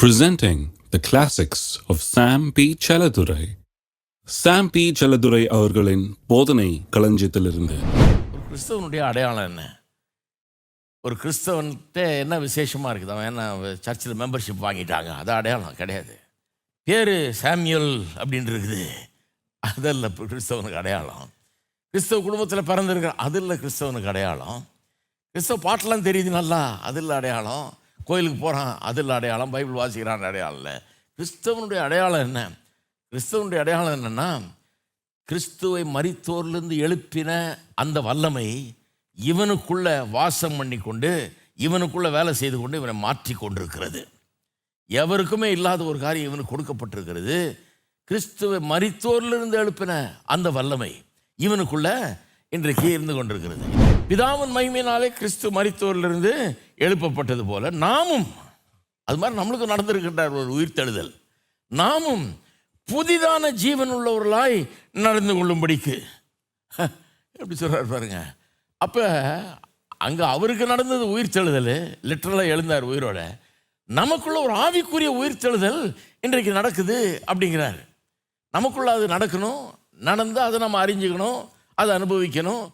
Presenting the classics of Sam P. Chaladurai. Sam P. Chaladurai அவர்களின் போதனை களஞ்சியத்திலிருந்து. ஒரு கிறிஸ்தவனுடைய அடையாளம் என்ன? ஒரு கிறிஸ்தவன்கிட்ட என்ன விசேஷமாக இருக்குது? அவன் என்ன சர்ச்சில் மெம்பர்ஷிப் வாங்கிட்டாங்க, அது அடையாளம் கிடையாது. பேர் சாமியல் அப்படின்னு இருக்குது, அதில் கிறிஸ்தவனுக்கு அடையாளம். கிறிஸ்தவ குடும்பத்தில் பிறந்திருக்கிற அதில் கிறிஸ்தவனுக்கு அடையாளம். கிறிஸ்தவ பாட்டெலாம் தெரியுது நல்லா, அதில் அடையாளம். கோயிலுக்கு போகிறான், அதில் அடையாளம். பைபிள் வாசிக்கிறான், அடையாளம் இல்லை. கிறிஸ்தவனுடைய அடையாளம் என்ன? கிறிஸ்தவனுடைய அடையாளம் என்னென்னா, கிறிஸ்துவை மரித்தோர்லேருந்து எழுப்பின அந்த வல்லமை இவனுக்குள்ளே வாசம் பண்ணி கொண்டு, இவனுக்குள்ளே வேலை செய்து கொண்டு இவனை மாற்றி கொண்டிருக்கிறது. எவருக்குமே இல்லாத ஒரு காரியம் இவனுக்கு கொடுக்கப்பட்டிருக்கிறது. கிறிஸ்துவை மரித்தோர்லிருந்து எழுப்பின அந்த வல்லமை இவனுக்குள்ளே இன்றைக்கு இருந்து கொண்டிருக்கிறது. பிதாவின் மகிமையினாலே கிறிஸ்து மரித்தோரிலிருந்து எழுப்பப்பட்டது போல நாமும், அது மாதிரி நம்மளுக்கு நடந்திருக்கின்றார் ஒரு உயிர்த்தெழுதல். நாமும் புதிதான ஜீவன் உள்ளவர்களாய் நடந்து கொள்ளும்படிக்கு எப்படி சொல்கிறார் பாருங்க. அப்போ அங்கே அவருக்கு நடந்தது உயிர்த்தெழுதல், லிட்டரலாக எழுந்தார் உயிரோட. நமக்குள்ள ஒரு ஆவிக்குரிய உயிர்த்தெழுதல் இன்றைக்கு நடக்குது அப்படிங்கிறார். நமக்குள்ள அது நடக்கணும், நடந்து அதை நம்ம அறிஞ்சிக்கணும், அதை அனுபவிக்கணும்.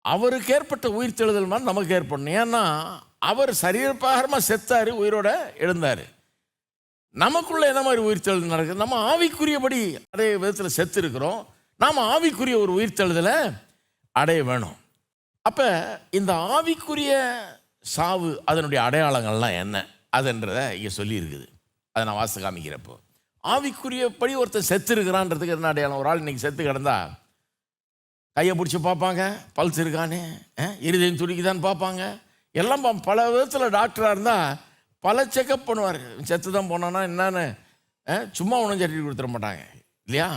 அவருக்கு ஏற்பட்ட உயிர்த்தெழுதல் மாதிரி நமக்கு ஏற்படணும். ஏன்னா அவர் சரீரப்பிரகாரமாக செத்தார், உயிரோட எழுந்தார். நமக்குள்ள என்ன மாதிரி உயிர்த்தெழுதல் நடக்குது? நம்ம ஆவிக்குரியபடி அதே விதத்தில் செத்து இருக்கிறோம். நாம் ஆவிக்குரிய ஒரு உயிர்த்தெழுதலை அடைய வேணும். அப்போ இந்த ஆவிக்குரிய சாவு அதனுடைய அடையாளங்கள்லாம் என்ன அதுன்றதை இங்கே சொல்லியிருக்குது. அதை நான் வாச காமிக்கிறப்போ, ஆவிக்குரியபடி ஒருத்தர் செத்து இருக்கிறான்றதுக்கு என்ன அடையாளம்? ஒரு ஆள் இன்னைக்கு செத்து கிடந்தா கையை பிடிச்சி பார்ப்பாங்க, பல்ஸ் இருக்கானே, இருதயம் துடிக்குதான்னு பார்ப்பாங்க, எல்லாம் பல விதத்தில். டாக்டராக இருந்தால் பல செக்கப் பண்ணுவார். செத்து தான் போனான்னா என்னன்னு சும்மா ஒன்றும் சர்டிஃபிகேட் கொடுத்துட மாட்டாங்க இல்லையா?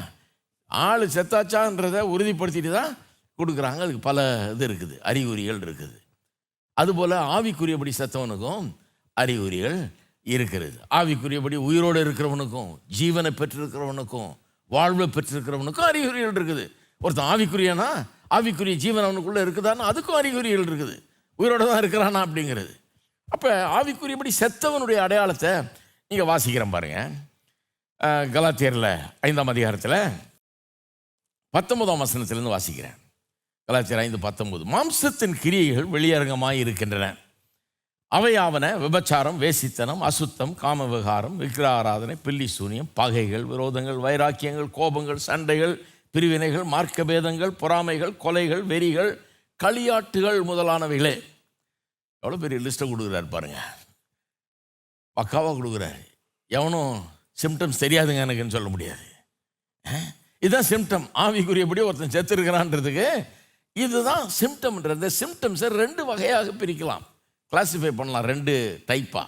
ஆள் செத்தாச்சான்றதை உறுதிப்படுத்திட்டு தான் கொடுக்குறாங்க. அதுக்கு பல இது இருக்குது, அறிகுறிகள் இருக்குது. அதுபோல் ஆவிக்குரியபடி செத்தவனுக்கும் அறிகுறிகள் இருக்கிறது. ஆவிக்குரியபடி உயிரோடு இருக்கிறவனுக்கும், ஜீவனை பெற்றிருக்கிறவனுக்கும், வாழ்வை பெற்றிருக்கிறவனுக்கும் அறிகுறிகள் இருக்குது. ஒருத்தன் ஆவிக்குரியனா, ஆவிக்குரிய ஜீவன் அவனுக்குள்ளே இருக்குதான்னு அதுக்கும் அறிகுறிகள் இருக்குது. உயிரோடு தான் இருக்கிறானா அப்படிங்கிறது. அப்போ ஆவிக்குரியபடி செத்தவனுடைய அடையாளத்தை நீங்கள் வாசிக்கிறேன் பாருங்க. கலாத்தியரில் 5ஆம் அதிகாரத்தில் 19ஆம் வசனத்திலேருந்து வாசிக்கிறேன். கலாத்தியர் 5:19. மாம்சத்தின் கிரியைகள் வெளியரங்கமாய் இருக்கின்றன. அவையாவன விபச்சாரம், வேசித்தனம், அசுத்தம், காம விகாரம், விக்கிரகாராதனை, பில்லி சூனியம், பகைகள், விரோதங்கள், வைராக்கியங்கள், கோபங்கள், சண்டைகள், பிரிவினைகள், மார்க்க பேதங்கள், பொறாமைகள், கொலைகள், வெறிகள், களியாட்டுகள் முதலானவைகளே. எவ்வளோ பெரிய லிஸ்ட்டை கொடுக்குறாரு பாருங்க, பக்காவாக கொடுக்குறாரு. எவனும் சிம்டம்ஸ் தெரியாதுங்க எனக்குன்னு சொல்ல முடியாது. இதுதான் சிம்டம். ஆவிக்குரியபடி ஒருத்தன் செத்து இருக்கிறான்றதுக்கு இதுதான் சிம்டம்ன்றது. சிம்டம்ஸை 2 வகையாக பிரிக்கலாம், கிளாஸிஃபை பண்ணலாம். 2 டைப்பாக.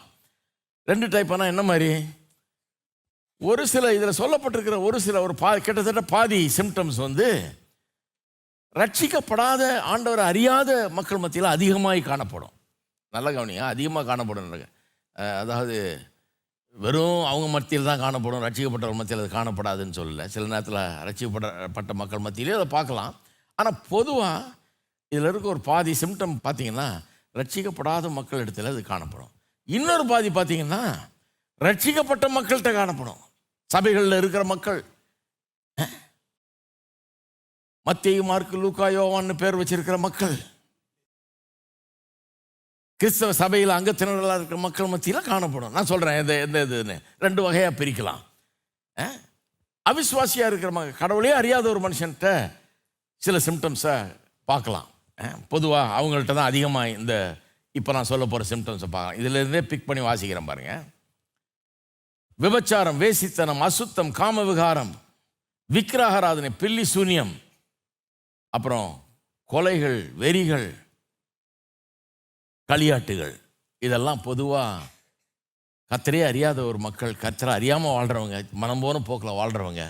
2 டைப்பானா என்ன மாதிரி? ஒரு சில இதில் சொல்லப்பட்டிருக்கிற ஒரு சில கிட்டத்தட்ட பாதி சிம்டம்ஸ் ரட்சிக்கப்படாத, ஆண்டவரை அறியாத மக்கள் மத்தியில் அதிகமாக காணப்படும். நல்ல கவனிங்க, அதிகமாக காணப்படும். அதாவது வெறும் அவங்க மத்தியில் தான் காணப்படும், ரட்சிக்கப்பட்டவர்கள் மத்தியில் அது காணப்படாதுன்னு சொல்லலை. சில நேரத்தில் ரட்சிக்கப்பட்ட மக்கள் மத்தியிலே அதை பார்க்கலாம். ஆனால் பொதுவாக இதில் இருக்க ஒரு பாதி சிம்டம் பார்த்திங்கன்னா ரட்சிக்கப்படாத மக்கள் இடத்துல அது காணப்படும். இன்னொரு பாதி பார்த்திங்கன்னா ரட்சிக்கப்பட்ட மக்கள்கிட்ட காணப்படும். சபைகளில் இருக்கிற மக்கள், மத்தேயு, மார்க்கு, லூக்கா, யோவான்னு பேர் வச்சிருக்கிற மக்கள், கிறிஸ்தவ சபையில் அங்கத்தினர்களாக இருக்கிற மக்கள் மத்தியில் காணப்படும். நான் சொல்கிறேன் எந்த இதுன்னு 2 வகையாக பிரிக்கலாம். அவிசுவாசியாக இருக்கிற கடவுளே அறியாத ஒரு மனுஷன்கிட்ட சில சிம்டம்ஸை பார்க்கலாம். பொதுவாக அவங்கள்ட்ட தான் அதிகமாக இந்த இப்போ நான் சொல்ல போகிற சிம்டம்ஸை பார்க்கலாம். இதிலேருந்தே பிக் பண்ணி வாசிக்கிறேன் பாருங்கள். விபச்சாரம், வேசித்தனம், அசுத்தம், காம விகாரம், விக்கிரகாராதனை, பில்லி சூனியம், அப்புறம் கொலைகள், வெறிகள், களியாட்டுகள். இதெல்லாம் பொதுவாக கர்த்தரே அறியாத ஒரு மக்கள், கர்த்தரை அறியாமல் வாழ்கிறவங்க, மனம் போன போக்கில் வாழ்கிறவங்க,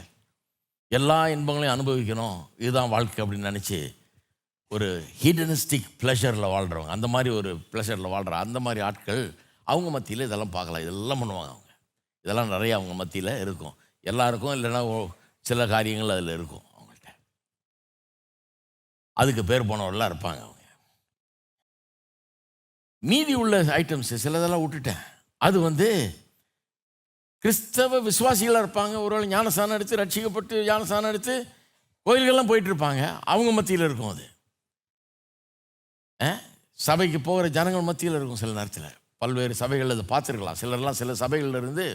எல்லா இன்பங்களையும் அனுபவிக்கணும், இதுதான் வாழ்க்கை அப்படின்னு நினச்சி ஒரு ஹீடனிஸ்டிக் ப்ளஷரில் வாழ்கிறவங்க, அந்த மாதிரி ஒரு ப்ளஷரில் வாழ்கிற அந்த மாதிரி ஆட்கள் அவங்க மத்தியில் இதெல்லாம் பார்க்கலாம். இதெல்லாம் பண்ணுவாங்க. அவங்க இதெல்லாம் நிறைய அவங்க மத்தியில் இருக்கும். எல்லாருக்கும் இல்லைன்னா சில காரியங்கள் அதில் இருக்கும் அவங்கள்ட்ட. அதுக்கு பேர் போனவர்களாக இருப்பாங்க அவங்க. மீதி உள்ள ஐட்டம்ஸ் சிலதெல்லாம் விட்டுட்டேன். அது வந்து கிறிஸ்தவ விசுவாசிகளாக இருப்பாங்க, ஒருவேளை ஞானஸ்தானம் எடுத்து ரட்சிக்கப்பட்டு ஞானஸ்தானம் எடுத்து கோயில்கள்லாம் போயிட்டு இருப்பாங்க, அவங்க மத்தியில் இருக்கும். அது சபைக்கு போகிற ஜனங்கள் மத்தியில் இருக்கும். சில நேரத்தில் பல்வேறு சபைகள் அதை பார்த்துருக்கலாம். சிலர்லாம் சில சபைகளில் இருந்து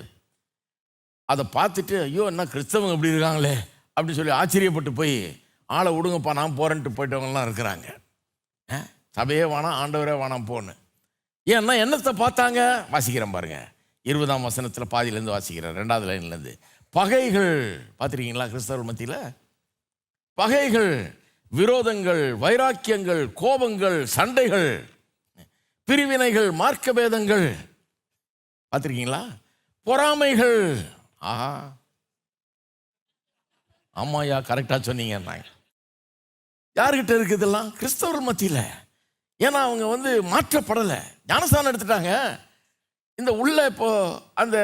அதை பார்த்துட்டு ஐயோ என்ன கிறிஸ்தவங்க இப்படி இருக்காங்களே அப்படின்னு சொல்லி ஆச்சரியப்பட்டு போய் ஆளை விடுங்கப்பா நான் போகிறேன்ட்டு போயிட்டவங்கலாம் இருக்கிறாங்க. சபையே வேணாம், ஆண்டவரே வேணாம் போன்னு. ஏன்னா என்னத்தை பார்த்தாங்க? வாசிக்கிறேன் பாருங்க, 20ஆம் வசனத்தில் பாதியிலேருந்து வாசிக்கிறேன், 2வது லைன்லேருந்து. பகைகள் பார்த்துருக்கீங்களா? கிறிஸ்தவர் மத்தியில் பகைகள், விரோதங்கள், வைராக்கியங்கள், கோபங்கள், சண்டைகள், பிரிவினைகள், மார்க்க பேதங்கள் பார்த்துருக்கீங்களா? பொறாமைகள். ஆஹா, ஆமாயா கரெக்டாக சொன்னீங்க. யார்கிட்ட இருக்குதெல்லாம்? கிறிஸ்தவர் மத்தியில். ஏன்னா அவங்க வந்து மாற்றப்படலை, ஞானஸ்தானம் எடுத்துட்டாங்க. இந்த உள்ள இப்போ அந்த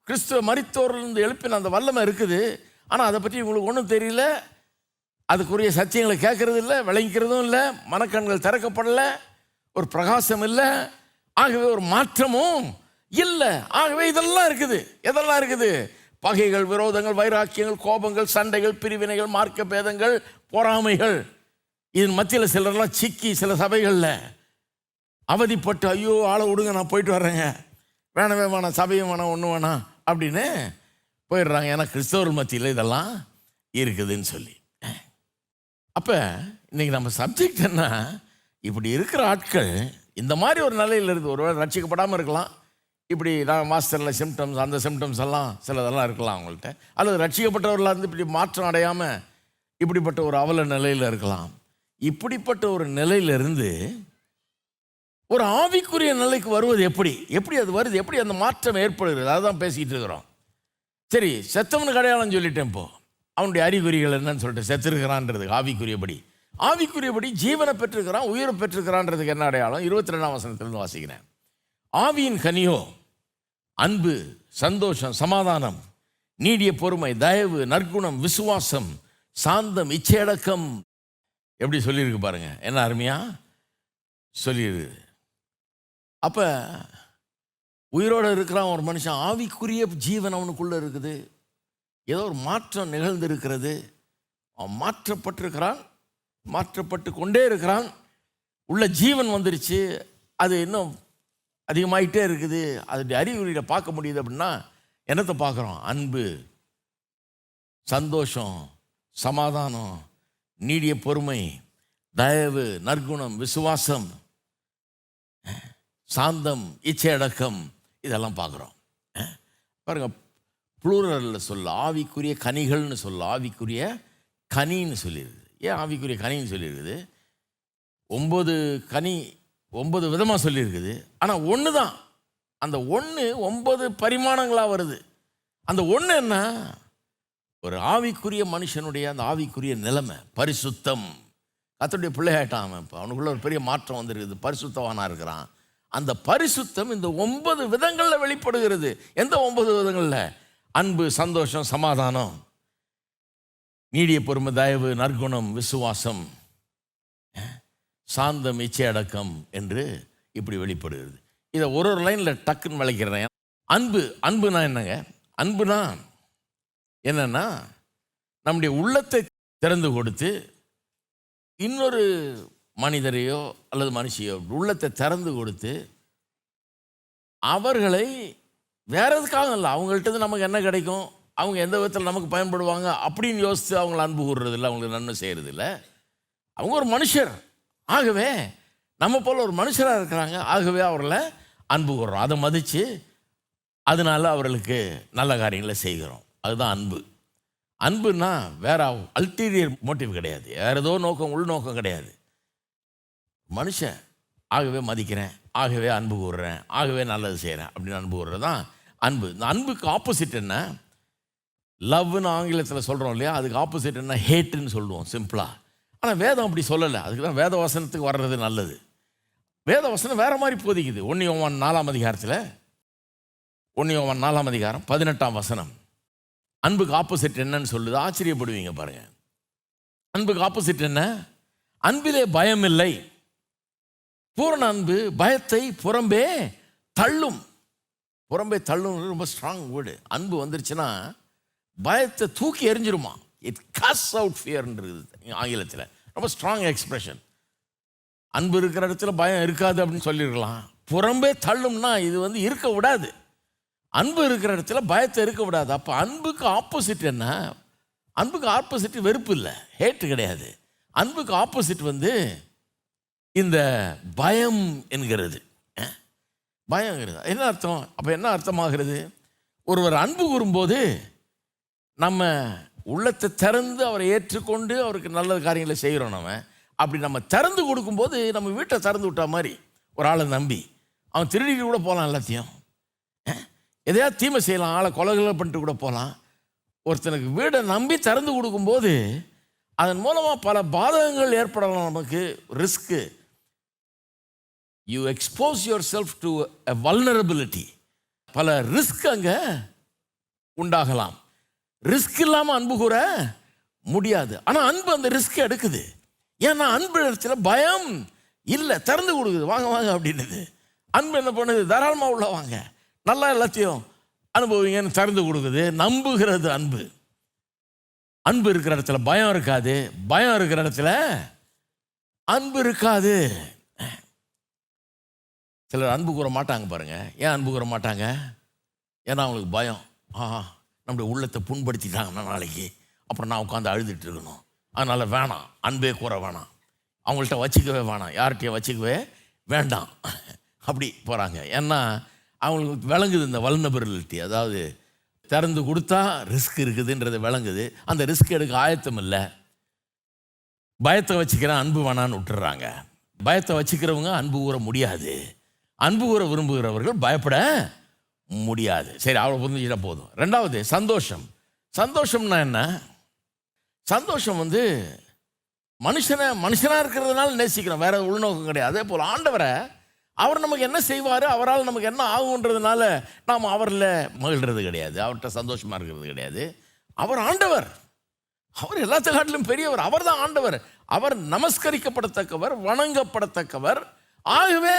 கிறிஸ்துவ மரித்தோரிலிருந்து எழுப்பின அந்த வல்லமை இருக்குது. ஆனால் அதை பற்றி உங்களுக்கு ஒன்றும் தெரியல, அதுக்குரிய சத்தியங்களை கேட்கறது இல்லை, விளங்கிக்கிறதும் இல்லை, மனக்கண்கள் திறக்கப்படலை, ஒரு பிரகாசம் இல்லை, ஆகவே ஒரு மாற்றமும் இல்லை. ஆகவே இதெல்லாம் இருக்குது. எதெல்லாம் இருக்குது? பகைகள், விரோதங்கள், வைராக்கியங்கள், கோபங்கள், சண்டைகள், பிரிவினைகள், மார்க்க பேதங்கள், பொறாமைகள். இதன் மத்தியில் சிலர்லாம் சிக்கி சில சபைகளில் அவதிப்பட்டு ஐயோ ஆளை விடுங்க நான் போயிட்டு வர்றேங்க, வேணவே வேணாம், சபையும் வேணாம், ஒன்றும் வேணாம் அப்படின்னு போயிடுறாங்க. ஏன்னா கிறிஸ்தவர் மத்தியில் இதெல்லாம் இருக்குதுன்னு சொல்லி. அப்போ இன்றைக்கி நம்ம சப்ஜெக்ட் என்ன? இப்படி இருக்கிற ஆட்கள் இந்த மாதிரி ஒரு நிலையில் இருக்குது. ஒருவேளை ரட்சிக்கப்படாமல் இருக்கலாம், இப்படி நான் மாஸ்டரில் சிம்டம்ஸ், அந்த சிம்டம்ஸ் எல்லாம் சிலதெல்லாம் இருக்கலாம் அவங்கள்ட்ட. அல்லது ரட்சிக்கப்பட்டவர்களாக இருந்து இப்படி மாற்றம் அடையாமல் இப்படிப்பட்ட ஒரு அவல நிலையில் இருக்கலாம். இப்படிப்பட்ட ஒரு நிலையிலிருந்து ஒரு ஆவிக்குரிய நிலைக்கு வருவது எப்படி? எப்படி அது வருது? எப்படி அந்த மாற்றம் ஏற்படுகிறது? அதுதான் பேசிக்கிட்டு இருக்கிறோம். சரி, செத்தவனுக்கு அடையாளம் சொல்லிட்டேன். இப்போ அவனுடைய அறிகுறிகள் என்னன்னு சொல்லிட்டு, செத்துருக்கிறான்றதுக்கு ஆவிக்குரியபடி, ஆவிக்குரியபடி ஜீவனை பெற்றிருக்கிறான், உயிரை பெற்றிருக்கிறான்றதுக்கு என்ன அடையாளம்? 22ஆம் வசனத்திலிருந்து வாசிக்கிறேன். ஆவியின் கனியோ அன்பு, சந்தோஷம், சமாதானம், நீடிய பொறுமை, தயவு, நற்குணம், விசுவாசம், சாந்தம், இச்சையடக்கம். எப்படி சொல்லியிருக்கு பாருங்க, என்ன அருமையா சொல்லியிருக்கு. அப்போ உயிரோடு இருக்கிறான் ஒரு மனுஷன், ஆவிக்குரிய ஜீவன் அவனுக்குள்ளே இருக்குது, ஏதோ ஒரு மாற்றம் நிகழ்ந்திருக்கிறது, அவன் மாற்றப்பட்டிருக்கிறான், மாற்றப்பட்டு கொண்டே இருக்கிறான், உள்ள ஜீவன் வந்துருச்சு, அது இன்னும் அதிகமாகிட்டே இருக்குது. அதோடைய அறிகுறியில் பார்க்க முடியுது. அப்படின்னா என்னத்தை பார்க்குறோம்? அன்பு, சந்தோஷம், சமாதானம், நீடிய பொறுமை, தயவு, நற்குணம், விசுவாசம், சாந்தம், இச்சையடக்கம், இதெல்லாம் பார்க்குறோம். பாருங்க, ப்ளூரலில் சொல்ல ஆவிக்குரிய கனிகள்னு சொல்ல, ஆவிக்குரிய கனின்னு சொல்லியிருக்குது. ஏன் ஆவிக்குரிய கனின்னு சொல்லியிருக்குது? 9 கனி 9 விதமாக சொல்லியிருக்குது. ஆனால் ஒன்று தான், அந்த ஒன்று 9 பரிமாணங்களாக வருது. அந்த ஒன்று என்ன? ஒரு ஆவிக்குரிய மனுஷனுடைய அந்த ஆவிக்குரிய நிலைமை, பரிசுத்தம். கர்த்தருடைய பிள்ளையாயிட்டான் அவன். இப்போ அவனுக்குள்ள ஒரு பெரிய மாற்றம் வந்துருக்குது, பரிசுத்தவானாக இருக்கிறான். அந்த பரிசுத்தம் இந்த 9 விதங்களில் வெளிப்படுகிறது. எந்த 9 விதங்களில்? அன்பு, சந்தோஷம், சமாதானம், நீடிய பொறுமை, தயவு, நற்குணம், விசுவாசம், சாந்தம், இச்சை அடக்கம் என்று இப்படி வெளிப்படுகிறது. இதை ஒரு லைனில் டக்குன்னு விளக்கிறேன். அன்பு, அன்புனா என்னங்க? அன்புனா என்னன்னா, நம்முடைய உள்ளத்தை திறந்து கொடுத்து இன்னொரு மனிதரையோ அல்லது மனுஷியோ உள்ளத்தை திறந்து கொடுத்து அவர்களை வேற எதுக்காக இல்லை, அவங்கள்ட்ட நமக்கு என்ன கிடைக்கும், அவங்க எந்த விதத்தில் நமக்கு பயன்படுவாங்க அப்படின்னு யோசித்து அவங்கள அன்பு கூறுறது இல்லை, அவங்களுக்கு நன்மை செய்கிறது இல்லை. அவங்க ஒரு மனுஷர், ஆகவே நம்ம போல் ஒரு மனுஷராக இருக்கிறாங்க, ஆகவே அவர்களை அன்பு கூறுறோம், அதை மதித்து அதனால அவர்களுக்கு நல்ல காரியங்களை செய்கிறோம். அதுதான் அன்பு. அன்புன்னா வேற அல்டீரியர் மோட்டிவ் கிடையாது, வேற ஏதோ நோக்கம், உள்நோக்கம் கிடையாது. மனுஷன், ஆகவே மதிக்கிறேன், ஆகவே அன்பு கூறுறேன், ஆகவே நல்லது செய்கிறேன் அப்படின்னு அன்பு கூறுறது தான் அன்பு. இந்த அன்புக்கு ஆப்போசிட் என்ன? லவ்னு ஆங்கிலத்தில் சொல்கிறோம் இல்லையா, அதுக்கு ஆப்போசிட் என்ன? ஹேட்டுன்னு சொல்லுவோம் சிம்பிளாக. ஆனால் வேதம் அப்படி சொல்லலை. அதுக்கு தான் வேத வசனத்துக்கு வர்றது நல்லது. வேத வசனம் வேறு மாதிரி போதிக்குது. 1 யோவான் 4ஆம் அதிகாரத்தில், 1 யோவான் 4ஆம் அதிகாரம் 18ஆம் வசனம் அன்புக்கு ஆப்போசிட் என்னன்னு சொல்லுது. ஆச்சரியப்படுவீங்க பாருங்க. அன்புக்கு ஆப்போசிட் என்ன? அன்பிலே பயம் இல்லை, பூரண அன்பு பயத்தை புறம்பே தள்ளும். புறம்பே தள்ளும் ரொம்ப ஸ்ட்ராங் வேர்டு. அன்பு வந்துருச்சுன்னா பயத்தை தூக்கி எறிஞ்சிருமா. இட் காஸ்ட் அவுட் ஃபியர்ன்றது ஆங்கிலத்தில் ரொம்ப ஸ்ட்ராங் எக்ஸ்பிரஷன். அன்பு இருக்கிற இடத்துல பயம் இருக்காது அப்படின்னு சொல்லியிருக்கலாம். புறம்பே தள்ளும்னா இது வந்து இருக்க விடாது. அன்பு இருக்கிற இடத்துல பயத்தை இருக்க விடாது. அப்போ அன்புக்கு ஆப்போசிட் என்ன? அன்புக்கு ஆப்போசிட் வெறுப்பு இல்லை, ஹேட்டு கிடையாது. அன்புக்கு ஆப்போசிட் வந்து இந்த பயம் என்கிறது. பயங்கிறது என்ன அர்த்தம்? அப்போ என்ன அர்த்தமாகிறது? ஒருவர் அன்பு கூறும்போது நம்ம உள்ளத்தை திறந்து அவரை ஏற்றுக்கொண்டு அவருக்கு நல்ல காரியங்களை செய்கிறோம். நம்ம அப்படி நம்ம திறந்து கொடுக்கும்போது நம்ம வீட்டை திறந்து விட்டா மாதிரி ஒரு ஆளை நம்பி அவன் திருடிட்டு கூட போகலாம், எல்லாத்தையும் எதையாவது தீமை செய்யலாம், ஆளை கொலைகளை பண்ணிட்டு கூட போகலாம். ஒருத்தனுக்கு வீடை நம்பி திறந்து கொடுக்கும்போது அதன் மூலமாக பல பாதகங்கள் ஏற்படலாம். நமக்கு risk. You expose your self to a vulnerability. பல ரிஸ்க் அங்கே உண்டாகலாம். ரிஸ்க் இல்லாமல் அன்பு கூற முடியாது. ஆனால் அன்பு அந்த ரிஸ்க் எடுக்குது. ஏன்னா அன்பு இடத்துல பயம் இல்லை, திறந்து கொடுக்குது. வாங்க வாங்க அப்படின்னுது. அன்பு என்ன பண்ணுது? தாராளமாக உள்ள வாங்க, நல்லா எல்லாத்தையும் அனுபவிங்கன்னு திறந்து கொடுக்குது. நம்புகிறது அன்பு. அன்பு இருக்கிற இடத்துல பயம் இருக்காது, பயம் இருக்கிற இடத்துல அன்பு இருக்காது. சிலர் அன்பு கூற மாட்டாங்க பாருங்க. ஏன் அன்பு கூற மாட்டாங்க? ஏன்னா அவங்களுக்கு பயம். நம்முடைய உள்ளத்தை புண்படுத்திட்டாங்கன்னா நாளைக்கு அப்புறம் நான் உட்காந்து அழுதுட்டு இருக்கணும். அதனால் வேணாம், அன்பே கூற வேணாம், அவங்கள்ட்ட வச்சுக்கவே வேணாம், யார்கிட்டையும் வச்சுக்கவே வேண்டாம், அப்படி போகிறாங்க. ஏன்னா அவங்களுக்கு விளங்குது இந்த வல்னரபிலிட்டி. அதாவது திறந்து கொடுத்தா ரிஸ்க் இருக்குதுன்றது விளங்குது. அந்த ரிஸ்க் எடுக்க ஆயத்தம் இல்லை. பயத்தை வச்சுக்கிறேன், அன்பு வேணான்னு விட்டுறாங்க. பயத்தை வச்சுக்கிறவங்க அன்பு கூற முடியாது. அன்பு கூற விரும்புகிறவர்கள் பயப்பட முடியாது. சரி, அவ்வளோ புரிஞ்சுக்கிட்டா போதும். ரெண்டாவது சந்தோஷம். சந்தோஷம்னா என்ன? சந்தோஷம் வந்து மனுஷனாக இருக்கிறதுனால நேசிக்கிறோம், வேற உள்நோக்கம் கிடையாது. அதே போல் ஆண்டவரை, அவர் நமக்கு என்ன செய்வார், அவரால் நமக்கு என்ன ஆகுன்றதுனால நாம் அவரில் மகிழ்கிறது கிடையாது, அவர்கிட்ட சந்தோஷமாக இருக்கிறது கிடையாது. அவர் ஆண்டவர், அவர் எல்லாத்த காட்டிலும் பெரியவர், அவர் தான் ஆண்டவர். அவர் நமஸ்கரிக்கப்படத்தக்கவர், வணங்கப்படத்தக்கவர். ஆகவே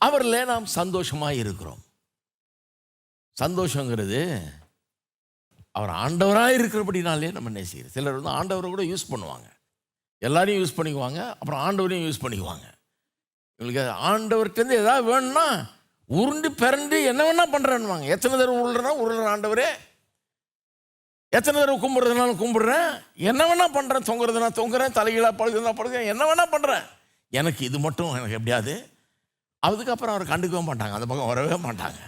அவரில் நாம் சந்தோஷமாக இருக்கிறோம். சந்தோஷங்கிறது அவர் ஆண்டவராக இருக்கிறபடினாலே நம்ம நேசிக்கிறோம். சிலர் வந்து ஆண்டவரை கூட யூஸ் பண்ணுவாங்க, எல்லாரையும் யூஸ் பண்ணிக்குவாங்க, அப்புறம் ஆண்டவரையும் யூஸ் பண்ணிக்குவாங்க. இவங்களுக்கு ஆண்டவர்கிட்டருந்து ஏதாவது வேணும்னா உருண்டு பிறண்டு என்ன வேணா பண்ணுறேன்னுவாங்க. எத்தனை தடவை உருளுற ஆண்டவரே, எத்தனை தடவை கும்பிட்றதுனாலும் கும்பிட்றேன், என்ன வேணா பண்ணுறேன், தொங்குறதுனா தொங்குறேன், தலைகீழாக பழுதுனா பழுதுறேன், என்ன வேணா பண்ணுறேன், எனக்கு இது மட்டும் எனக்கு எப்படியாது. அதுக்கப்புறம் அவரை கண்டுக்கவே மாட்டாங்க, அந்த பக்கம் வரவே மாட்டாங்க.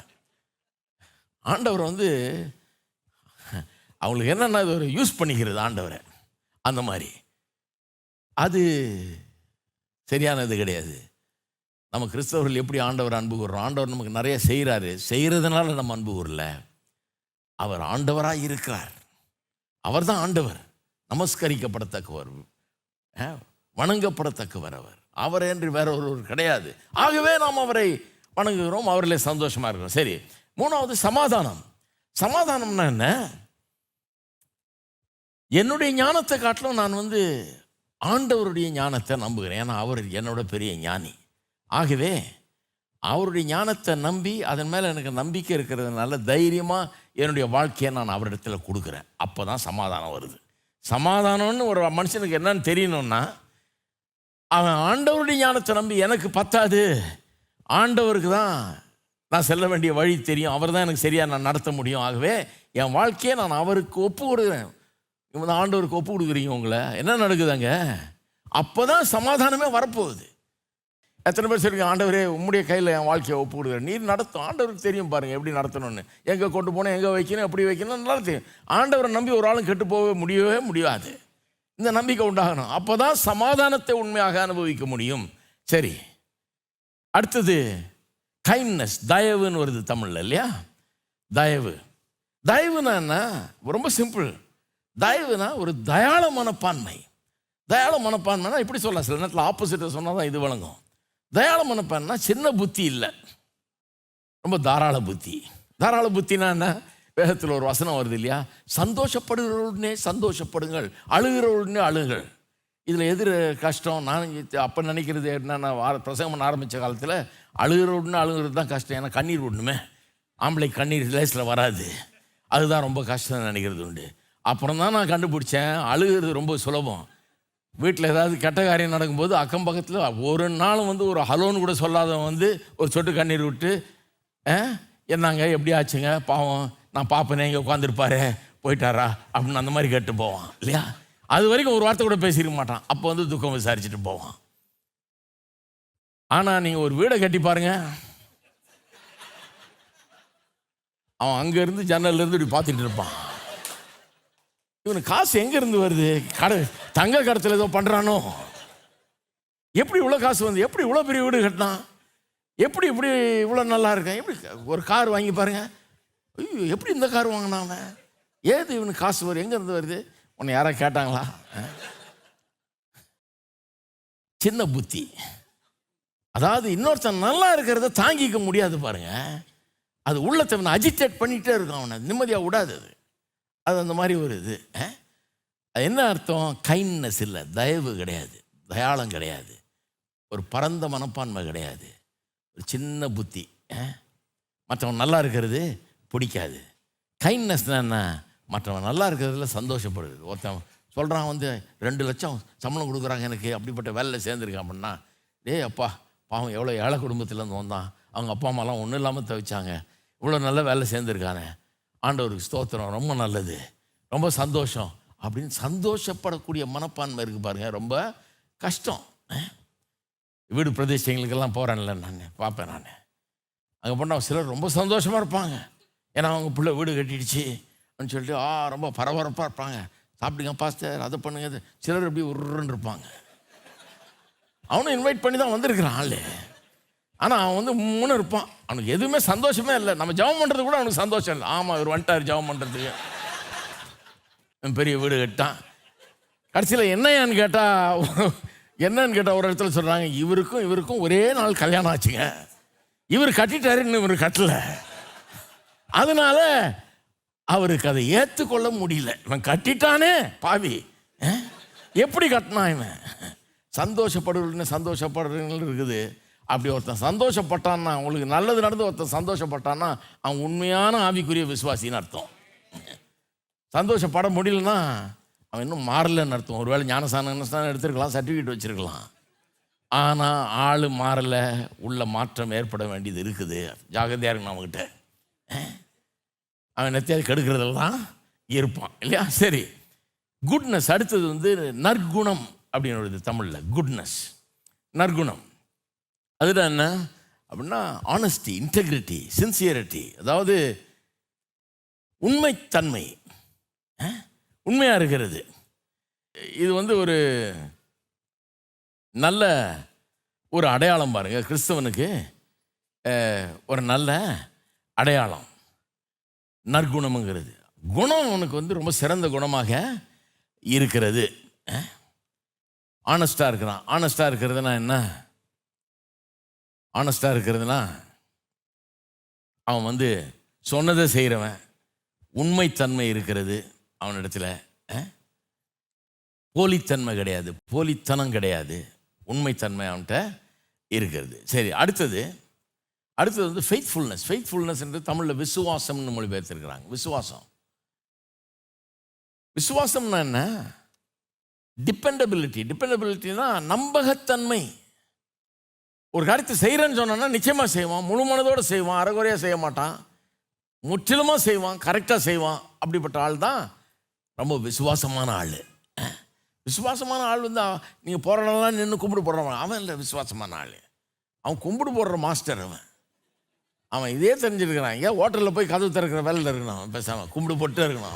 ஆண்டவர் வந்து அவங்களுக்கு என்னென்னா இது ஒரு யூஸ் பண்ணிக்கிறது ஆண்டவரை, அந்த மாதிரி. அது சரியானது கிடையாது. நம்ம கிறிஸ்தவர்கள் எப்படி ஆண்டவர் அன்பு கூறுறோம்? ஆண்டவர் நமக்கு நிறைய செய்கிறாரு, செய்கிறதுனால நம்ம அன்பு கூறல. அவர் ஆண்டவராக இருக்கிறார், அவர் தான் ஆண்டவர், நமஸ்கரிக்கப்படத்தக்கவர், வணங்கப்படத்தக்கவர். அவர் என்று வேற ஒருவர் கிடையாது. ஆகவே நாம் அவரை வணங்குகிறோம், அவரிலே சந்தோஷமாக இருக்கிறோம். சரி, மூணாவது சமாதானம். சமாதானம்னா என்ன? என்னுடைய ஞானத்தை காட்டிலும் நான் வந்து ஆண்டவருடைய ஞானத்தை நம்புகிறேன். ஏன்னா அவர் என்னோட பெரிய ஞானி. ஆகவே அவருடைய ஞானத்தை நம்பி அதன் மேலே எனக்கு நம்பிக்கை இருக்கிறதுனால தைரியமாக என்னுடைய வாழ்க்கையை நான் அவரிடத்தில் கொடுக்குறேன். அப்போ தான் சமாதானம் வருது. சமாதானம்னு ஒரு மனுஷனுக்கு என்னன்னு தெரியணும்னா, அவன் ஆண்டவருடைய ஞானத்தை நம்பி எனக்கு பத்தாது, ஆண்டவருக்கு தான் நான் செல்ல வேண்டிய வழி தெரியும், அவர் தான் எனக்கு சரியாக நான் நடத்த முடியும். ஆகவே என் வாழ்க்கையை நான் அவருக்கு ஒப்பு கொடுக்குறேன். இவங்க ஆண்டவருக்கு ஒப்பு கொடுக்குறீங்க, உங்களை என்ன நடக்குதுங்க? அப்போ தான் சமாதானமே வரப்போகுது. எத்தனை பேர் சொல்லுங்க, ஆண்டவரே உம்முடைய கையில் என் வாழ்க்கையை ஒப்பு கொடுக்குறேன், நீர் நடத்தும். ஆண்டவருக்கு தெரியும் பாருங்கள் எப்படி நடத்தணும்னு, எங்கே கொண்டு போனேன், எங்கே வைக்கணும், எப்படி வைக்கணும், நல்லா தெரியும். ஆண்டவரை நம்பி ஒரு ஆளும் கெட்டு போகவே முடியவே முடியாது. இந்த நம்பிக்கை உண்டாகணும். அப்போ தான் சமாதானத்தை உண்மையாக அனுபவிக்க முடியும். சரி, அடுத்தது கைண்ட்னஸ். தயவுன்னு வருது தமிழில் இல்லையா? தயவு. தயவுனா என்ன? ரொம்ப சிம்பிள். தயவுனா ஒரு தயாள மனப்பான்மை. தயாள மனப்பான்மைனா இப்படி சொல்லலாம், சில நேரத்தில் ஆப்போசிட்டை சொன்னால் தான் இது வழங்கும். தயாள மனப்பான்மைனா சின்ன புத்தி இல்லை, ரொம்ப தாராள புத்தி. தாராள புத்தினா என்ன? வேகத்தில் ஒரு வசனம் வருது இல்லையா? சந்தோஷப்படுகிறவுடனே சந்தோஷப்படுங்கள், அழுகிறவுடனே அழுங்கள். இதில் எதிர் கஷ்டம்? நான் அப்போ நினைக்கிறது என்னென்னா, பிரசங்கம் பண்ண ஆரம்பித்த காலத்தில் அழுகிறது தான் கஷ்டம். ஏன்னா கண்ணீர் விடணுமே, ஆம்பளை கண்ணீர் லேஸில் வராது, அதுதான் ரொம்ப கஷ்டம் நினைக்கிறது உண்டு. அப்புறம் தான் நான் கண்டுபிடிச்சேன், அழுகிறது ரொம்ப சுலபம். வீட்டில் ஏதாவது கெட்ட காரியம் நடக்கும்போது அக்கம் பக்கத்தில் ஒரு நாளும் ஒரு ஹலோன்னு கூட சொல்லாதவன் ஒரு சொட்டு கண்ணீர் விட்டு, என்னங்க எப்படி ஆச்சுங்க, பாவம் நான் பார்ப்பேனே, இங்கே உட்காந்துருப்பாரு, போயிட்டாரா அப்படின்னு அந்த மாதிரி கேட்டு போவான் இல்லையா? அது வரைக்கும் ஒரு வார்த்தை கூட பேசியிருக்க மாட்டான். அப்போ துக்கம் விசாரிச்சுட்டு போவான். ஆனால் நீங்கள் ஒரு வீடை கட்டி பாருங்க, அவன் அங்கேருந்து ஜன்னல்லேருந்து இப்படி பார்த்துட்டு இருப்பான். இவனுக்கு காசு எங்கேருந்து வருது? தங்க கடத்தில் ஏதோ பண்ணுறானோ? எப்படி இவ்வளோ காசு வந்து, எப்படி இவ்வளோ பெரிய வீடு கட்டினான், எப்படி இப்படி இவ்வளோ நல்லா இருக்கேன், எப்படி ஒரு கார் வாங்கி பாருங்க, ஐயோ எப்படி இந்த கார் வாங்கினான், ஏது இவனுக்கு காசு வரும், எங்கேருந்து வருது? உன்னை யாராவது கேட்டாங்களா? சின்ன புத்தி. அதாவது இன்னொருத்தன் நல்லா இருக்கிறத தாங்கிக்க முடியாது பாருங்க, அது உள்ளத்தை அஜிடேட் பண்ணிகிட்டே இருக்கும், அவனை நிம்மதியாக விடாது. அது அந்த மாதிரி ஒரு இது. அது என்ன அர்த்தம்? கைண்ட்னஸ் இல்லை, தயவு கிடையாது, தயாளம் கிடையாது, ஒரு பரந்த மனப்பான்மை கிடையாது, ஒரு சின்ன புத்தி. மற்றவன் நல்லா இருக்கிறது பிடிக்காது. கைண்ட்னஸ்னால் என்ன? மற்றவன் நல்லா இருக்கிறதுல சந்தோஷப்படுது. ஒருத்தன் சொல்கிறான் 2 லட்சம் சம்பளம் கொடுக்குறாங்க எனக்கு, அப்படிப்பட்ட வேலையில் சேர்ந்துருக்கேன் அப்படின்னா, அப்பா பாவம் எவ்வளோ ஏழை குடும்பத்துலேருந்து வந்தான், அவங்க அப்பா அம்மாலாம் ஒன்றும் இல்லாமல் தவிச்சாங்க, இவ்வளோ நல்ல வேலை சேர்ந்துருக்கானே, ஆண்டவருக்கு ஸ்தோத்திரம், ரொம்ப நல்லது, ரொம்ப சந்தோஷம் அப்படின்னு சந்தோஷப்படக்கூடிய மனப்பான்மை இருக்குது பாருங்க, ரொம்ப கஷ்டம். வீடு பிரதேசங்களுக்கெல்லாம் போகிறேன்ல, நான் பார்ப்பேன், நான் அங்கே போனால் சிலர் ரொம்ப சந்தோஷமாக இருப்பாங்க, ஏன்னா அவங்க பிள்ளை வீடு கட்டிடுச்சு அப்படின்னு சொல்லிட்டு ரொம்ப பரபரப்பாக இருப்பாங்க. சாப்பிடுங்க பாஸ்டர், அதை பண்ணுங்க. சிலர் எப்படி உருன்னு இருப்பாங்க. அவனும் இன்வைட் பண்ணி தான் வந்திருக்கிறான் ஆள், ஆனால் அவன் மூணு இருப்பான், அவனுக்கு எதுவுமே சந்தோஷமே இல்லை. நம்ம ஜெபம் பண்ணுறது கூட அவனுக்கு சந்தோஷம் இல்லை. ஆமாம், இவர் வந்துட்டார் ஜெபம் பண்ணுறதுக்கு, பெரிய வீடு கட்டான். கடைசியில் என்னன்னு கேட்டால் ஒரு இடத்துல சொல்கிறாங்க, இவருக்கும் ஒரே நாள் கல்யாணம் ஆச்சுங்க, இவர் கட்டிட்டாருன்னு இவர் கட்டலை, அதனால அவருக்கு அதை ஏற்றுக்கொள்ள முடியல. இவன் கட்டிட்டானே பாவி, எப்படி கட்டினான் இவன்? சந்தோஷப்படுறவங்க இருக்குது. அப்படி ஒருத்தன் சந்தோஷப்பட்டான்னா, உங்களுக்கு நல்லது நடந்து ஒருத்தன் சந்தோஷப்பட்டான்னா, அவன் உண்மையான ஆவிக்குரிய விசுவாசின்னு அர்த்தம். சந்தோஷப்பட முடியலன்னா அவன் இன்னும் மாறலன்னு அர்த்தம். ஒருவேளை ஞானஸ்தானம் எடுத்துருக்கலாம், சர்டிஃபிகேட் வச்சுருக்கலாம், ஆனால் ஆள் மாறலை, உள்ள மாற்றம் ஏற்பட வேண்டியது இருக்குது. ஜாகிரதையாக இருக்கணும் அவங்ககிட்ட. அவன் நெத்தியாவது கெடுக்கிறதெல்லாம் இருப்பான் இல்லையா? சரி, குட்னஸ். அடுத்தது நற்குணம் அப்படின்னு வருது தமிழில். குட்னஸ், நற்குணம். அதுதான் என்ன அப்படின்னா, ஆனஸ்டி, இன்டெகிரிட்டி, சின்சியரிட்டி, அதாவது உண்மைத்தன்மை, உண்மையாக இருக்கிறது. இது ஒரு நல்ல ஒரு அடையாளம் பாருங்க, கிறிஸ்தவனுக்கு ஒரு நல்ல அடையாளம் நற்குணம்ங்கிறது. குணம் அவனுக்கு ரொம்ப சிறந்த குணமாக இருக்கிறது. ஆனஸ்டாக இருக்கிறான். ஆனஸ்டாக இருக்கிறதுனா என்ன? ஆனஸ்டாக இருக்கிறதுனா அவன் சொன்னதை செய்கிறவன், உண்மைத்தன்மை இருக்கிறது அவனிடத்தில், போலித்தன்மை கிடையாது, போலித்தனம் கிடையாது, உண்மைத்தன்மை அவன்கிட்ட இருக்கிறது. சரி, அடுத்தது ஃபெய்த்ஃபுல்னஸ். ஃபெய்த்ஃபுல்னஸ்ன்றது தமிழில் விசுவாசம்னு மொழிபெயர்த்திருக்கிறாங்க. விசுவாசம்னா என்ன? டிபெண்டபிலிட்டினா நம்பகத்தன்மை. ஒரு காரியத்தை செய்கிறேன்னு சொன்னா நிச்சயமாக செய்வான், முழு மனதோடு செய்வான், அரைகுறையாக செய்ய மாட்டான், முற்றிலுமாக செய்வான், கரெக்டாக செய்வான். அப்படிப்பட்ட ஆள் தான் ரொம்ப விசுவாசமான ஆள். விசுவாசமான ஆள் நீங்கள் போகிறலாம் நின்று கும்பிடு போடுறவன் அவன் இல்லை. விசுவாசமான ஆள் அவன் கும்பிடு போடுற மாஸ்டர். அவன் இதே தெரிஞ்சிருக்கிறான். ஏன் ஹோட்டலில் போய் கதவு திறக்கிற வேலையில் இருக்கணும், அவன் பேசாமல் கும்பிடு போட்டே இருக்கணும்.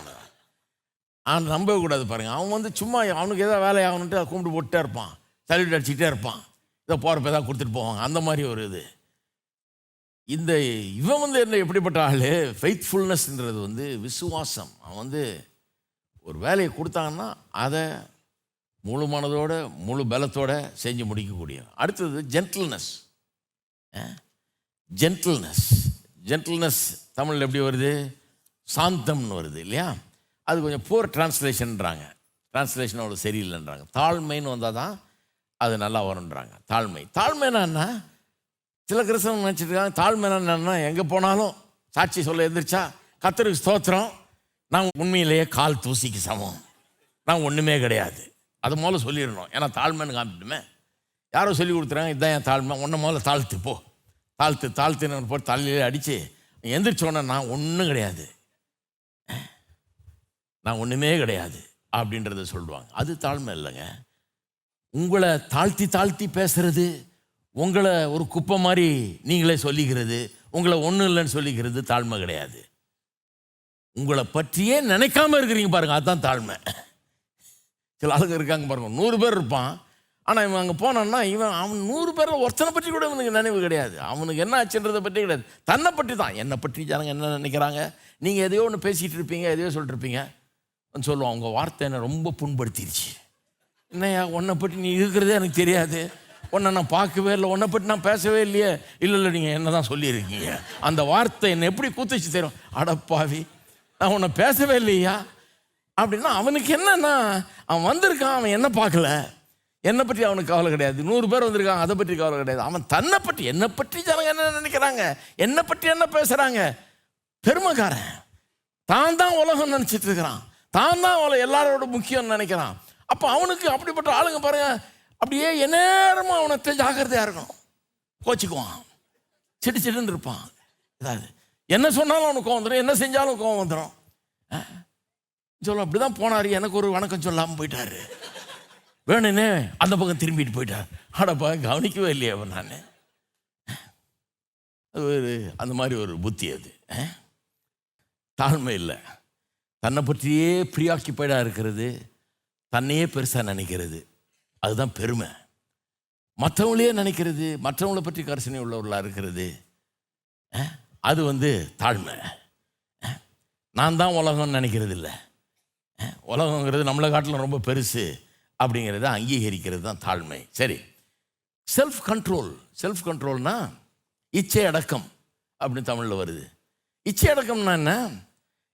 அவன் நம்பவே கூடாது பாருங்க. அவன் சும்மா அவனுக்கு ஏதாவது வேலை ஆகணுன்ட்டு அதை கும்பிடு போட்டே இருப்பான், சல்யூட் அடிச்சுக்கிட்டே இருப்பான், இதை போகிறப்ப ஏதாவது கொடுத்துட்டு போவாங்க, அந்த மாதிரி ஒரு இது. இவன் என்ன எப்படிப்பட்ட ஆள்? ஃபெய்த்ஃபுல்னஸ்ன்றது விசுவாசம். அவன் ஒரு வேலையை கொடுத்தாங்கன்னா அதை முழு மனதோட முழு பலத்தோட செஞ்சு முடிக்கக்கூடிய. அடுத்தது ஜென்டில்னஸ் தமிழில் எப்படி வருது? சாந்தம்னு வருது இல்லையா? அது கொஞ்சம் போர் டிரான்ஸ்லேஷன்றாங்க. டிரான்ஸ்லேஷன் அவ்வளோ சரியில்லைன்றாங்க. தாழ்மைன்னு வந்தால் தான் அது நல்லா வரும்ன்றாங்க. தாழ்மைனா என்ன? சில கிறிஸ்தவங்க நினச்சிட்டு இருக்காங்க தாழ்மைனா என்னன்னா எங்கே போனாலும் சாட்சி சொல்ல எந்திரிச்சா கர்த்தருக்கு ஸ்தோத்திரம், நான் உண்மையிலேயே கால் தூசிக்கு சமம், நான் ஒன்றுமே கிடையாது. அது முதல்ல சொல்லிடணும். ஏன்னா தாழ்மைன்னு காமிட்டுமே. யாரோ சொல்லி கொடுத்துறாங்க இதுதான் என் தாழ்மை, ஒன்றை முதல்ல தாழ்த்து போ, தாழ்த்துன்னு போட்டு தலையிலே அடித்து எந்திரிச்சோன்னே நான் ஒன்றும் கிடையாது, நான் ஒன்றுமே கிடையாது அப்படின்றத சொல்லுவாங்க. அது தாழ்மை இல்லைங்க. உங்களை தாழ்த்தி பேசுறது, உங்களை ஒரு குப்பை மாதிரி நீங்களே சொல்லிக்கிறது, உங்களை ஒன்றும் இல்லைன்னு சொல்லிக்கிறது தாழ்மை கிடையாது. உங்களை பற்றியே நினைக்காம இருக்கிறீங்க பாருங்க, அதுதான் தாழ்மை. சில ஆளுங்க இருக்காங்க பாருங்க, 100 பேர் இருப்பான், ஆனால் இவன் அங்கே போனான்னா அவன் 100 பேரில் ஒருத்தனை பற்றி கூட இவனுக்கு நினைவு கிடையாது. அவனுக்கு என்ன ஆச்சுன்றதை பற்றி கிடையாது, தன்னை பற்றி தான். என்னை பற்றி ஜனங்க என்ன நினைக்கிறாங்க, நீங்கள் எதையோ ஒன்று பேசிகிட்டு இருப்பீங்க, எதையோ சொல்லிட்டு இருப்பீங்க, சொல்லுவான் உங்கள் வார்த்தை என்னை ரொம்ப புண்படுத்திடுச்சு. என்னையா உன்னை பற்றி நீ இருக்கிறதே எனக்கு தெரியாது, உன்னை நான் பார்க்கவே இல்லை, உன்னை பற்றி நான் பேசவே இல்லையே. இல்லை நீங்கள் என்ன தான் சொல்லியிருக்கீங்க, அந்த வார்த்தை என்னை எப்படி கூத்துச்சு தெரியும். அடப்பாவி, நான் உன்னை பேசவே இல்லையா அப்படின்னா அவனுக்கு என்னன்னா அவன் வந்திருக்கான், அவன் என்ன பார்க்கல, என்னை பற்றி அவனுக்கு கவலை கிடையாது. 100 பேர் வந்திருக்காங்க, அதை பற்றி கவலை கிடையாது. அவன் தன்னை பற்றி, என்னை பற்றி ஜனங்க என்ன நினைக்கிறாங்க, என்னை பற்றி என்ன பேசுகிறாங்க. பெருமைக்காரன், தான் உலகம் நினச்சிட்டு இருக்கிறான், தான் எல்லாரோட முக்கியம் நினைக்கிறான். அப்போ அவனுக்கு அப்படிப்பட்ட ஆளுங்க பாருங்க, அப்படியே எந்நேரமும் அவனை ஜாக்கிரதையாக இருக்கணும். கோச்சிக்குவான், சிட்டுன்னு இருப்பான். ஏதாவது என்ன சொன்னாலும் அவனுக்கு கோவம் வந்துடும், என்ன செஞ்சாலும் கோவம் வந்துடும். சொல்ல அப்படி தான் போனார், எனக்கு ஒரு வணக்கம் சொல்லாமல் போயிட்டாரு, வேணுன்னே அந்த பக்கம் திரும்பிட்டு போயிட்டார். அடப்பா கவனிக்கவே இல்லையே அவன். நான் அது ஒரு அந்த மாதிரி ஒரு புத்தி. அது தாழ்மை இல்லை. தன்னை பற்றியே ப்ரீஆக்கியபைடாக இருக்கிறது, தன்னையே பெருசாக நினைக்கிறது, அதுதான் பெருமை. மற்றவங்களையே நினைக்கிறது, மற்றவங்கள பற்றி கரிசனை உள்ளவர்களாக இருக்கிறது, அது தாழ்மை. நான் தான் உலகம்னு நினைக்கிறது இல்லை. உலகங்கிறது நம்மளை காட்டிலும் ரொம்ப பெருசு அப்படிங்கிறத அங்கீகரிக்கிறது தான் தாழ்மை. சரி, செல்ஃப் கண்ட்ரோல்னா இச்சை அடக்கம் அப்படின்னு தமிழில் வருது. இச்சை அடக்கம்னா என்ன?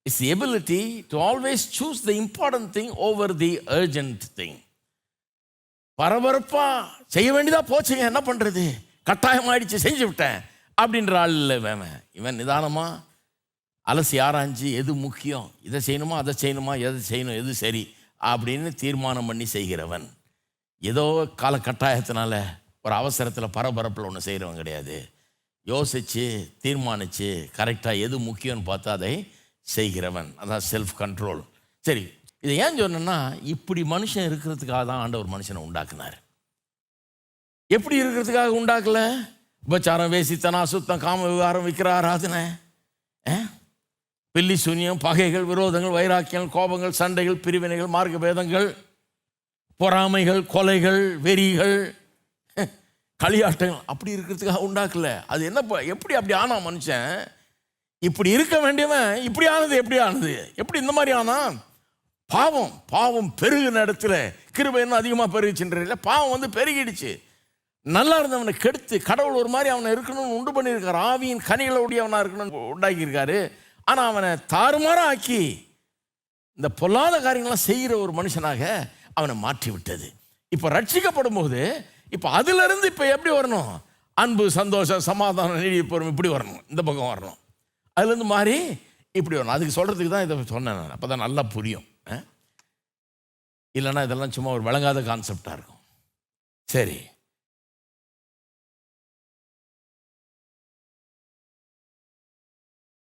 It's the ability to always choose the important thing over the urgent thing. பரபரப்பாக செய்ய வேண்டியதாக போச்சுங்க, என்ன பண்ணுறது, கட்டாயமாயிடுச்சு, செஞ்சு விட்டேன் அப்படின்ற ஆள் இல்லை இவன். நிதானமாக அலசி ஆராய்ஞ்சு எது முக்கியம், இதை செய்யணுமா அதை செய்யணுமா, எதை செய்யணும், எது சரி அப்படின்னு தீர்மானம் பண்ணி செய்கிறவன். ஏதோ கால கட்டாயத்தினால ஒரு அவசரத்தில் பரபரப்பில் ஒன்று செய்கிறவன் கிடையாது. யோசித்து தீர்மானித்து கரெக்டாக எது முக்கியம்னு பார்த்து அதை செய்கிறவன், அதான் செல்ஃப் கண்ட்ரோல். சரி, இதை ஏன் சொன்னேன்னா, இப்படி மனுஷன் இருக்கிறதுக்காக தான் ஆண்டவர் மனுஷனை உண்டாக்குனார். எப்படி இருக்கிறதுக்காக உண்டாக்கல? உபச்சாரம், வேசித்தனம், அசுத்தம், காம விவகாரம், விக்கிர ஆராதனை, பில்லி சூனியம், பகைகள், விரோதங்கள், வைராக்கியங்கள், கோபங்கள், சண்டைகள், பிரிவினைகள், மார்க்க பேதங்கள், பொறாமைகள், கொலைகள், வெறிகள், களியாட்டங்கள், அப்படி இருக்கிறதுக்காக உண்டாக்கல. அது என்ன, எப்படி அப்படி ஆனா மனுஷன்? இப்படி இருக்க வேண்டியவன் இப்படி ஆனது, எப்படி இந்த மாதிரி ஆனா? பாவம் பெருகின இடத்துல கிருபை இன்னும் அதிகமாக பெருகிச்சுன்ற, பாவம் பெருகிடுச்சு. நல்லா இருந்தவனை கெடுத்து கடவுள் ஒரு மாதிரி அவனை இருக்கணும்னு உண்டு பண்ணியிருக்காரு, ஆவியின் கனிகளோடைய அவனா இருக்கணும்னு உண்டாக்கியிருக்காரு. ஆனால் அவனை தாறுமாறாக ஆக்கி இந்த பொல்லாத காரியங்கள்லாம் செய்கிற ஒரு மனுஷனாக அவனை மாற்றி விட்டது. இப்போ ரட்சிக்கப்படும் போது இப்போ அதிலிருந்து இப்போ எப்படி வரணும்? அன்பு, சந்தோஷம், சமாதானம், நீடிய பொறுமை, இப்படி வரணும், இந்த பக்கம் வரணும். அதுலேருந்து மாறி இப்படி வரணும். அதுக்கு சொல்கிறதுக்கு தான் இதை சொன்னேன் நான். அப்போ தான் நல்லா புரியும். இல்லைன்னா இதெல்லாம் சும்மா ஒரு விளங்காத கான்செப்டாக இருக்கும். சரி,